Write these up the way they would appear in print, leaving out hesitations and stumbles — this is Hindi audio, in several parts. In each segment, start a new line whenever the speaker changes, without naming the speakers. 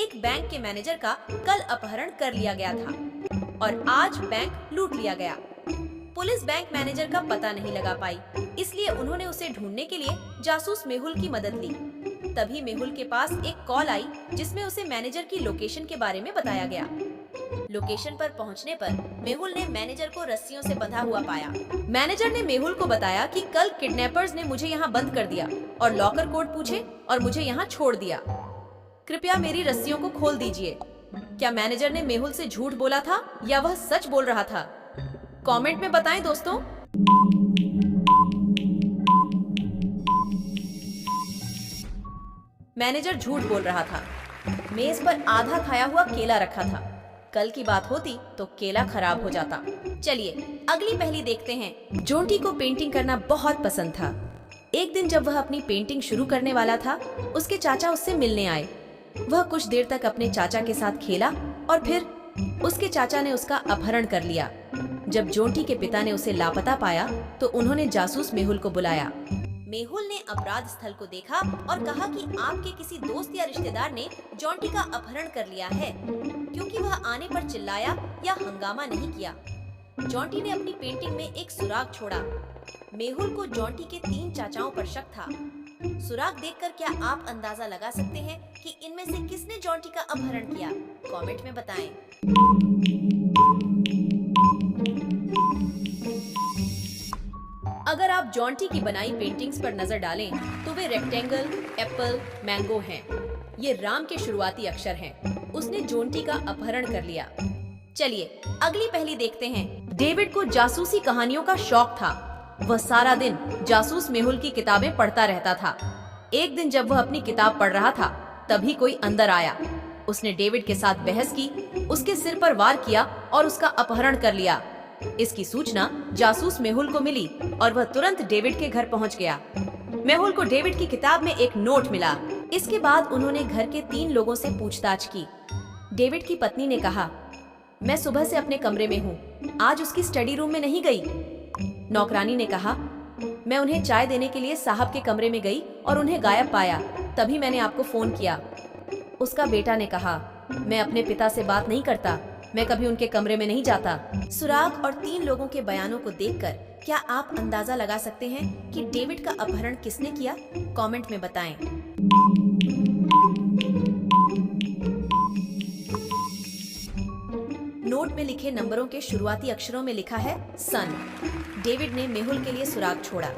एक बैंक के मैनेजर का कल अपहरण कर लिया गया था और आज बैंक लूट लिया गया। पुलिस बैंक मैनेजर का पता नहीं लगा पाई, इसलिए उन्होंने उसे ढूंढने के लिए जासूस मेहुल की मदद ली। तभी मेहुल के पास एक कॉल आई जिसमें उसे मैनेजर की लोकेशन के बारे में बताया गया। लोकेशन पर पहुंचने पर मेहुल ने मैनेजर को रस्सियों से बंधा हुआ पाया। मैनेजर ने मेहुल को बताया कि कल किडनैपर्स ने मुझे यहाँ बंद कर दिया और लॉकर कोड पूछे और मुझे यहाँ छोड़ दिया। कृपया मेरी रस्सियों को खोल दीजिए। क्या मैनेजर ने मेहुल से झूठ बोला था या वह सच बोल रहा था? कमेंट में बताएं दोस्तों। मैनेजर झूठ बोल रहा था। मेज पर आधा खाया हुआ केला रखा था। कल की बात होती तो केला खराब हो जाता। चलिए अगली पहेली देखते हैं। जोंटी को पेंटिंग करना बहुत पसंद था। एक दिन जब वह अपनी पेंटिंग शुरू करने वाला था, उसके चाचा उससे मिलने आए। वह कुछ देर तक अपने चाचा के साथ खेला और फिर उसके चाचा ने उसका अपहरण कर लिया। जब जोंटी के पिता ने उसे लापता पाया तो उन्होंने जासूस मेहुल को बुलाया। मेहुल ने अपराध स्थल को देखा और कहा कि आपके किसी दोस्त या रिश्तेदार ने जोंटी का अपहरण कर लिया है, क्योंकि वह आने पर चिल्लाया या हंगामा नहीं किया। जोंटी ने अपनी पेंटिंग में एक सुराग छोड़ा। मेहुल को जोंटी के 3 चाचाओं पर शक था। सुराग देखकर क्या आप अंदाजा लगा सकते हैं कि इनमें से किसने जोंटी का अपहरण किया? कमेंट में बताएं। अगर आप जोंटी की बनाई पेंटिंग्स पर नजर डालें तो वे रेक्टेंगल, एप्पल, मैंगो हैं। ये राम के शुरुआती अक्षर हैं। उसने जोंटी का अपहरण कर लिया। चलिए अगली पहेली देखते हैं। डेविड को जासूसी कहानियों का शौक था। वह सारा दिन जासूस मेहुल की किताबें पढ़ता रहता था। एक दिन जब वह अपनी किताब पढ़ रहा था, तभी कोई अंदर आया। उसने डेविड के साथ बहस की, उसके सिर पर वार किया और उसका अपहरण कर लिया। इसकी सूचना जासूस मेहुल को मिली और वह तुरंत डेविड के घर पहुंच गया। मेहुल को डेविड की किताब में एक नोट मिला। इसके बाद उन्होंने घर के 3 लोगों से पूछताछ की। डेविड की पत्नी ने कहा, मैं सुबह से अपने कमरे में हूँ, आज उसकी स्टडी रूम में नहीं गई। नौकरानी ने कहा, मैं उन्हें चाय देने के लिए साहब के कमरे में गई और उन्हें गायब पाया, तभी मैंने आपको फोन किया। उसका बेटा ने कहा, मैं अपने पिता से बात नहीं करता, मैं कभी उनके कमरे में नहीं जाता। सुराग और 3 लोगों के बयानों को देखकर क्या आप अंदाजा लगा सकते हैं कि डेविड का अपहरण किसने किया? कमेंट में बताएं। नोट में लिखे नंबरों के शुरुआती अक्षरों में लिखा है सन। डेविड ने मेहुल के लिए सुराग छोड़ा।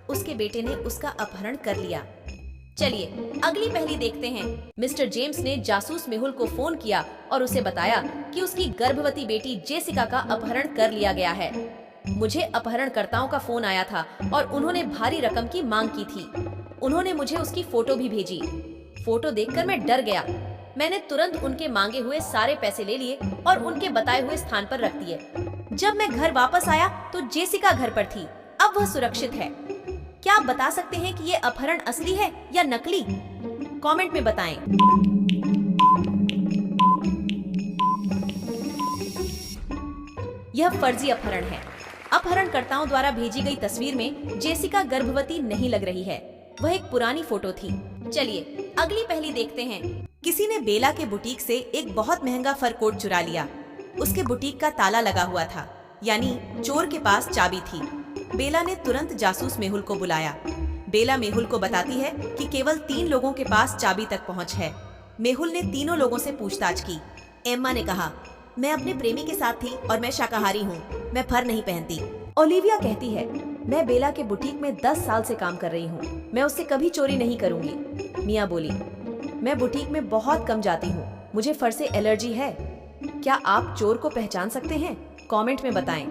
उसके बेटे ने उसका अपहरण कर लिया। चलिए अगली पहेली देखते हैं। मिस्टर जेम्स ने जासूस मेहुल को फोन किया और उसे बताया कि उसकी गर्भवती बेटी जेसिका का अपहरण कर लिया गया है। मुझे अपहरणकर्ताओं का फोन आया था और उन्होंने भारी रकम की मांग की थी। उन्होंने मुझे उसकी फोटो भी भेजी। फोटो देखकर मैं डर गया। मैंने तुरंत उनके मांगे हुए सारे पैसे ले लिए और उनके बताए हुए स्थान पर रख दिए। जब मैं घर वापस आया तो जेसिका घर पर थी। अब वह सुरक्षित है। क्या आप बता सकते हैं कि ये अपहरण असली है या नकली? कमेंट में बताएं। यह फर्जी अपहरण है। अपहरणकर्ताओं द्वारा भेजी गई तस्वीर में जेसिका गर्भवती नहीं लग रही है। वह एक पुरानी फोटो थी। चलिए अगली पहेली देखते हैं। किसी ने बेला के बुटीक से एक बहुत महंगा फर कोट चुरा लिया। उसके बुटीक का ताला लगा हुआ था, यानी चोर के पास चाबी थी। बेला ने तुरंत जासूस मेहुल को बुलाया। बेला मेहुल को बताती है कि केवल 3 लोगों के पास चाबी तक पहुंच है। मेहुल ने तीनों लोगों से पूछताछ की। एम्मा ने कहा, मैं अपने प्रेमी के साथ थी और मैं शाकाहारी हूँ, मैं फर नहीं पहनती। ओलिविया कहती है, मैं बेला के बुटीक में 10 साल से काम कर रही हूँ, मैं उससे कभी चोरी नहीं करूंगी। मिया बोली, मैं बुटीक में बहुत कम जाती हूँ, मुझे फर से एलर्जी है। क्या आप चोर को पहचान सकते हैं? कमेंट में बताएं।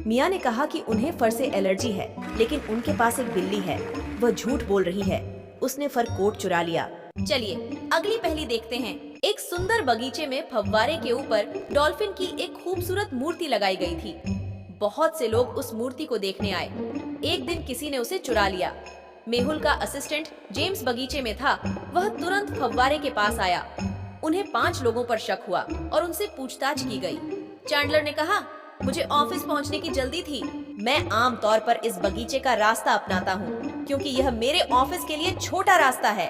मिया ने कहा कि उन्हें फर से एलर्जी है, लेकिन उनके पास एक बिल्ली है। वह झूठ बोल रही है, उसने फर कोट चुरा लिया। चलिए अगली पहेली देखते हैं। एक सुंदर बगीचे में फव्वारे के ऊपर डॉल्फिन की एक खूबसूरत मूर्ति लगाई गई थी। बहुत से लोग उस मूर्ति को देखने आए। एक दिन किसी ने उसे चुरा लिया। मेहुल का असिस्टेंट जेम्स बगीचे में था। वह तुरंत फव्वारे के पास आया। उन्हें 5 लोगों पर शक हुआ और उनसे पूछताछ की गई। चैंडलर ने कहा, मुझे ऑफिस पहुंचने की जल्दी थी। मैं आम तौर पर इस बगीचे का रास्ता अपनाता हूँ। क्योंकि यह मेरे ऑफिस के लिए छोटा रास्ता है।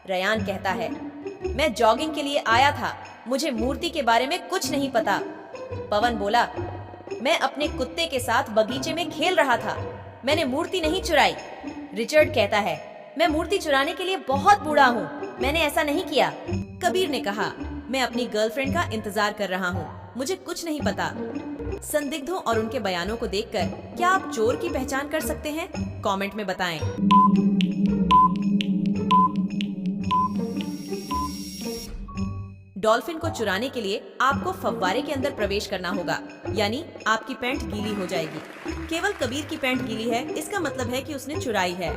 रयान कहता है, मैं जॉगिंग के लिए आया था, मुझे मूर्ति के बारे में कुछ नहीं पता। पवन बोला, मैं अपने कुत्ते के साथ बगीचे में खेल रहा था, मैंने मूर्ति नहीं चुराई। रिचर्ड कहता है, मैं मूर्ति चुराने के लिए बहुत बूढ़ा हूँ, मैंने ऐसा नहीं किया। कबीर ने कहा, मैं अपनी गर्लफ्रेंड का इंतजार कर रहा हूँ, मुझे कुछ नहीं पता। संदिग्धों और उनके बयानों को देखकर क्या आप चोर की पहचान कर सकते हैं? कमेंट में बताएं। डॉल्फिन को चुराने के लिए आपको फव्वारे के अंदर प्रवेश करना होगा, यानी आपकी पैंट गीली हो जाएगी। केवल कबीर की पैंट गीली है, इसका मतलब है कि उसने चुराई है।